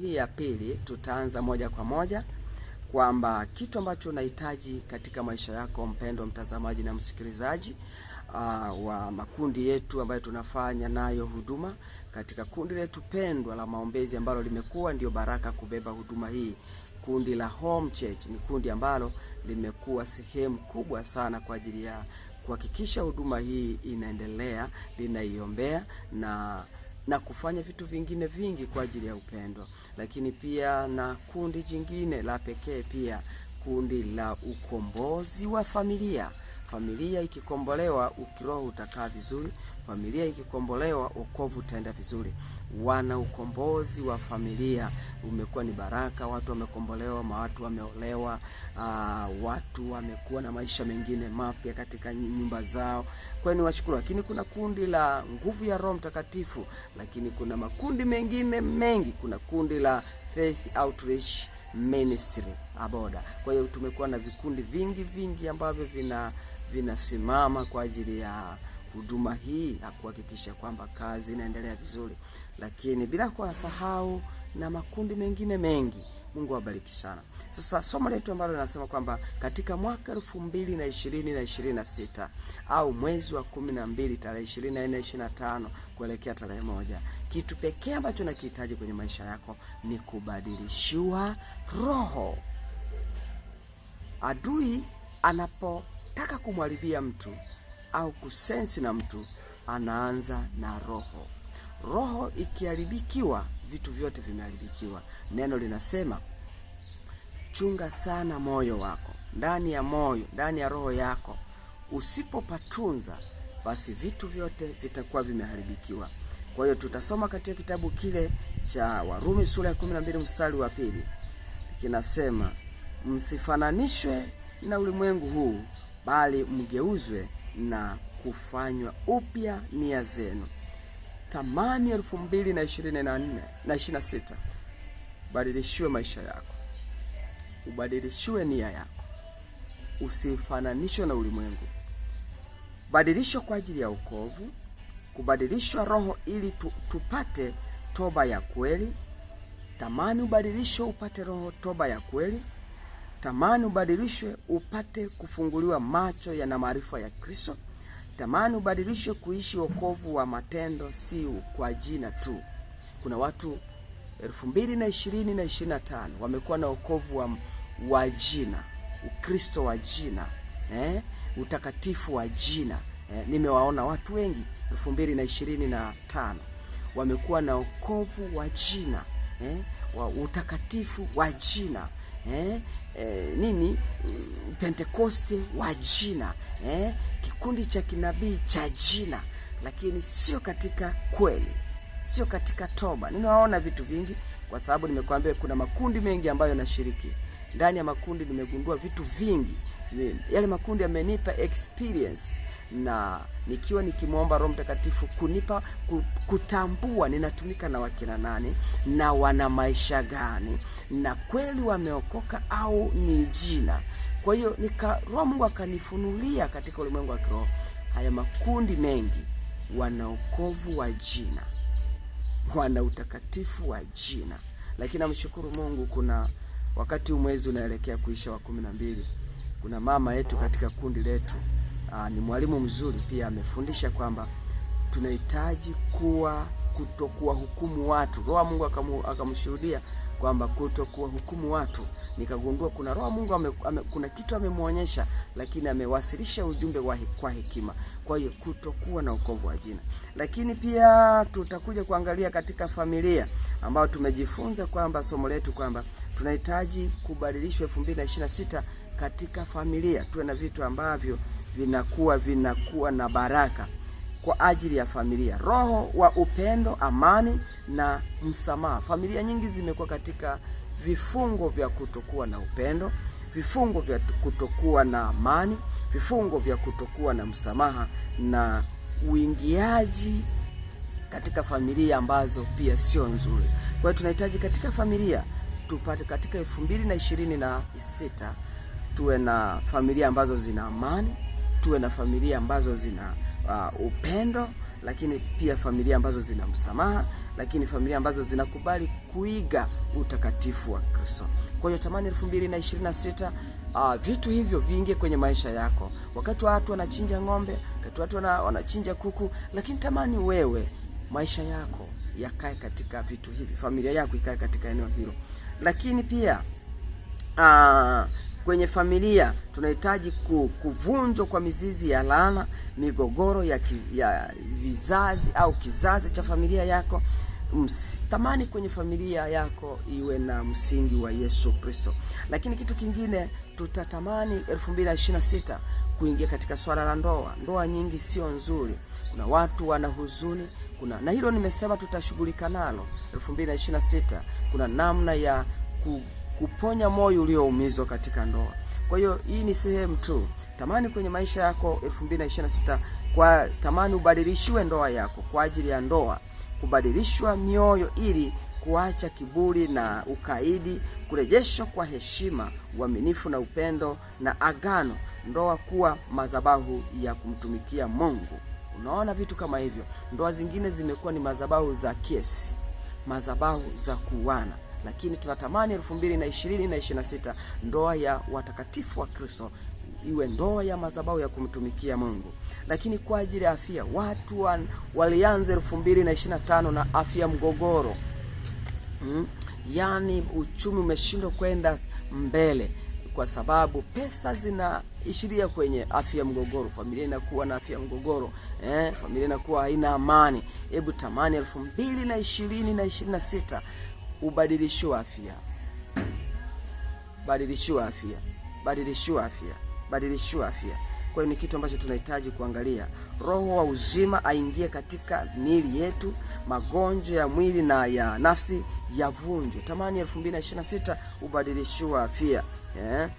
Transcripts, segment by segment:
hii ya pili tutaanza moja kwa moja kwamba kitu ambacho unahitaji katika maisha yako, mpendo mtazamaji na msikilizaji wa makundi yetu ambayo tunafanya nayo huduma, katika kundi letu pendwa la maombezi ambalo limekuwa ndio baraka kubeba huduma hii. Kundi la Home Church ni kundi ambalo limekuwa sehemu kubwa sana kwa ajili ya kuhakikisha huduma hii inaendelea, linaiombea na kufanya vitu vingine vingi kwa ajili ya upendo. Lakini pia na kundi jingine la pekee pia, kundi la ukombozi wa familia. Familia ikikombolewa, ukiroho utakaa vizuri. Familia ikikombolewa, wokovu utaenda vizuri. Wana ukombozi wa familia umekuwa ni baraka. Watu wamekombolewa, watu wameolewa, watu wamekuwa na maisha mengine mapya katika nyumba zao. Kwa hiyo niwashukuru. Lakini kuna kundi la nguvu ya Roho Mtakatifu, lakini kuna makundi mengine mengi. Kuna kundi la Faith Outreach Ministry Aboda. Kwa hiyo tumekuwa na vikundi vingi ambavyo vinasimama kwa ajili ya huduma hii na kuhakikisha kwamba kazi inaendelea vizuri, lakini bila kuwasahau na makundi mengine mengi. Mungu awabariki sana. Sasa somo letu ambalo linasema kwamba katika mwaka 2026 au mwezi wa 12 tarehe 24-25 kuelekea tarehe 1, kitu pekee ambacho unakihitaji kwenye maisha yako ni kubadilishiwa roho. Adui anapotaka kumharibia mtu au kusensi na mtu, anaanza na roho. Roho ikiharibikiwa, vitu vyote vimeharibikiwa. Neno linasema chunga sana moyo wako. Ndani ya moyo, ndani ya roho yako usipopatunza, basi vitu vyote vitakuwa vimeharibikiwa. Kwa hiyo tutasoma katika kitabu kile cha Warumi sura ya 12 mstari wa 2. Kinasema msifananishwe na ulimwengu huu, bali mgeuzwe na kufanywa upya nia zenu. Tamani 2026 badilishiwe maisha yako, ubadilishiwe nia yako, usifananishwe na ulimwengu. Badilisho kwa ajili ya wokovu, kubadilishwa roho ili tupate toba ya kweli. Tamani ubadilisho upate roho toba ya kweli. Tamani ubadilishwe upate kufunguliwa macho ya na maarifa ya Kristo. Tamani ubadilishwe kuishi wokovu wa matendo, si kwa jina tu. Kuna watu 2020 na 25 wamekuwa na wokovu wa jina, Ukristo wa jina, utakatifu wa jina. Nimewaona watu wengi 2025 wamekuwa na wokovu wa jina, wa utakatifu wa jina, Pentekoste wa jina, kikundi cha kinabii cha jina, lakini sio katika kweli, sio katika toba. Ninaona vitu vingi, kwa sababu nimekuambia kuna makundi mengi ambayo yanashiriki. Ndani ya makundi nimegundua vitu vingi. Yale makundi yamenipa experience, na nikiwa nikimuomba Roho Mtakatifu kunipa kutambua ninatumika na wakina nani na wana maisha gani, na kweli wameokoka au ni jina. Kwa hiyo Roho Mungu akanifunulia katika ulimwengu wa kiroho, haya makundi mengi wana wokovu wa jina, wana utakatifu wa jina. Lakini namshukuru Mungu, kuna wakati mwezi unaelekea kuisha wa 12, kuna mama yetu katika kundi letu, ni mwalimu mzuri pia, amefundisha kwamba tunahitaji kutokuwa hukumu watu. Roho Mungu akamshuhudia kwamba kutokuwa hukumu watu. Nikagundua kuna Roho Mungu kuna kitu amemuonyesha, lakini amewasilisha ujumbe kwa hekima. Kwa hiyo kutokuwa na wokovu wa jina. Lakini pia tutakuja kuangalia katika familia, ambao tumejifunza kwamba somo letu kwamba tunahitaji kubadilishwa 2026 katika familia. Tuwe na vitu ambavyo vinakuwa na baraka kwa ajili ya familia. Roho wa upendo, amani na msamaha. Familia nyingi zimekuwa katika vifungo vya kutokuwa na upendo, vifungo vya kutokuwa na amani, vifungo vya kutokuwa na msamaha, na uingiaji katika familia ambazo pia sio nzuri. Kwa hiyo tunahitaji katika familia tupate, katika 2026 tuwe na familia ambazo zina amani, tuwe na familia ambazo zina upendo, lakini pia familia ambazo zina msamaha, lakini familia ambazo zinakubali kuiga utakatifu wa Kristo. Kwa hiyo tamani 2026 vitu hivyo viingie kwenye maisha yako. Wakati watu wanachinja ng'ombe, wakati watu wanachinja kuku, lakini tamani wewe maisha yako yakae katika vitu hivi, familia yako ikae katika eneo hilo. Lakini pia kwenye familia tunahitaji kuvunjwa kwa mizizi ya laana, migogoro ya vizazi au kizazi cha familia yako. Tamani kwenye familia yako iwe na msingi wa Yesu Kristo. Lakini kitu kingine tutatamani 2026 kuingia katika swala la ndoa. Ndoa nyingi sio nzuri. Kuna watu wana huzuni, na hilo nimesema tutashughulika nalo 2026. Kuna namna ya kuponya moyo ulioumizwa katika ndoa. Kwa hiyo hii ni sehemu tu. Tamani kwenye maisha yako 2026 kwa tamani ubadilishiwe ndoa yako kwa ajili ya ndoa, kubadilishwa mioyo ili kuacha kiburi na ukaidi, kurejeshwa kwa heshima, uaminifu na upendo na agano, ndoa kuwa madhabahu ya kumtumikia Mungu. Unaona vitu kama hivyo. Ndoa zingine zimekuwa ni madhabahu za kesi, madhabahu za kuuana. Lakini tunatamani 2026 ndoa ya watakatifu wa Kristo iwe ndoa ya madhabahu ya kumtumikia Mungu. Lakini kwa ajili ya afya, watu walianza 2025 na afya mgogoro. Yaani uchumi umeshindwa kwenda mbele kwa sababu pesa zinaishiria kwenye afya mgogoro. Familia inakuwa na afya mgogoro, familia inakuwa haina amani. Hebu tamani 2026 ubadilishiwe afya. Badilishiwe afya. Badilishiwe afya. Badilishiwe afya. Kwa hiyo ni kitu ambacho tunahitaji kuangalia. Roho wa uzima aingie katika miili yetu, magonjwa ya mwili na ya nafsi yavunjwe. Tamani 2026 ubadilishiwe afya.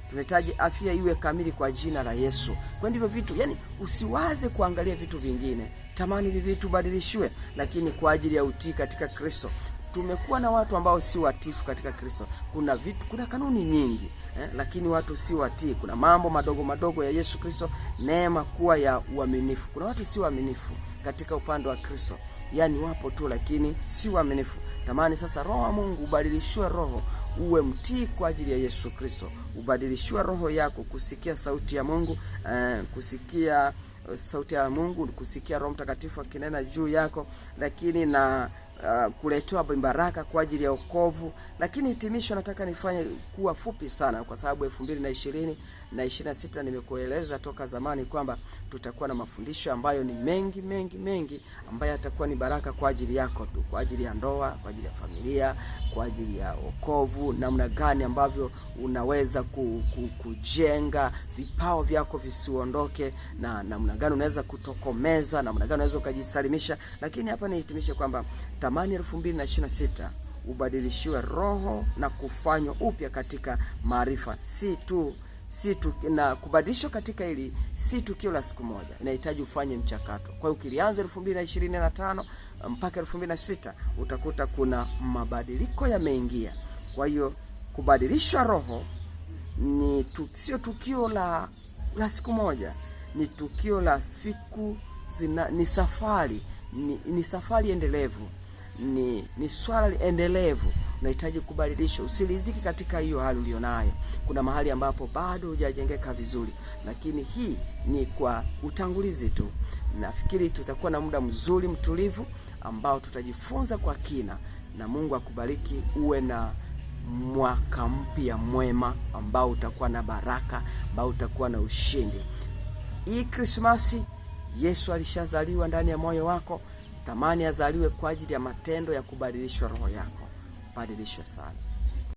Tunahitaji afya iwe kamili kwa jina la Yesu. Kwa ndivyo vitu, yani usiwaze kuangalia vitu vingine. Tamani hivi vitu badilishiwe, lakini kwa ajili ya utii katika Kristo. Tumekuwa na watu ambao si watifu katika Kristo. Kuna kanuni nyingi, lakini watu si watii. Kuna mambo madogo madogo ya Yesu Kristo, neema kuwa ya uaminifu. Kuna watu si waaminifu katika upande wa Kristo. Yaani wapo tu lakini si waaminifu. Tamani sasa Roho wa Mungu ubadilishiwe roho, uwe mtii kwa ajili ya Yesu Kristo. Ubadilishiwe roho yako kusikia sauti ya Mungu, kusikia sauti ya Mungu, kusikia Roho Mtakatifu akinena juu yako, lakini na kuletewa baraka kwa ajili ya wokovu. Lakini hitimisho nataka nifanye kuwa fupi sana kwa sababu 2020 na 26 nimekueleza toka zamani kwamba tutakuwa na mafundisho ambayo ni mengi ambayo yatakuwa ni baraka kwa ajili yako tu, kwa ajili ya ndoa, kwa ajili ya familia, kwa ajili ya wokovu, namna gani ambavyo unaweza kujenga vipao vyako visiondoke, na namna gani unaweza kutokomeza, namna gani unaweza kujisalimisha. Lakini hapa nihitimishe kwamba tamani 2026 ubadilishiwe roho na kufanywa upya katika maarifa. Si tu na kubadilishwa katika hili si tukio la siku moja, inahitaji ufanye mchakato. Kwa hiyo ukilianza 2025 mpaka 2026 utakuta kuna mabadiliko yameingia. Kwa hiyo kubadilishwa roho sio tukio la siku moja, ni tukio la siku ni safari, ni safari endelevu, ni swala endelevu. Unahitaji kubadilisha, usiliziki katika hiyo hali ulionayo. Kuna mahali ambapo bado hujajengeka vizuri, lakini hii ni kwa utangulizi tu. Nafikiri tutakuwa na muda mzuri mtulivu ambao tutajifunza kwa kina, na Mungu akubariki. Uwe na mwaka mpya mwema ambao utakuwa na baraka, ambao utakuwa na ushindi. Hii Krismasi Yesu alishazaliwa ndani ya moyo wako. Tamani azaliwe kwa ajili ya matendo ya kubadilishwa roho yako. Badilishwe sana.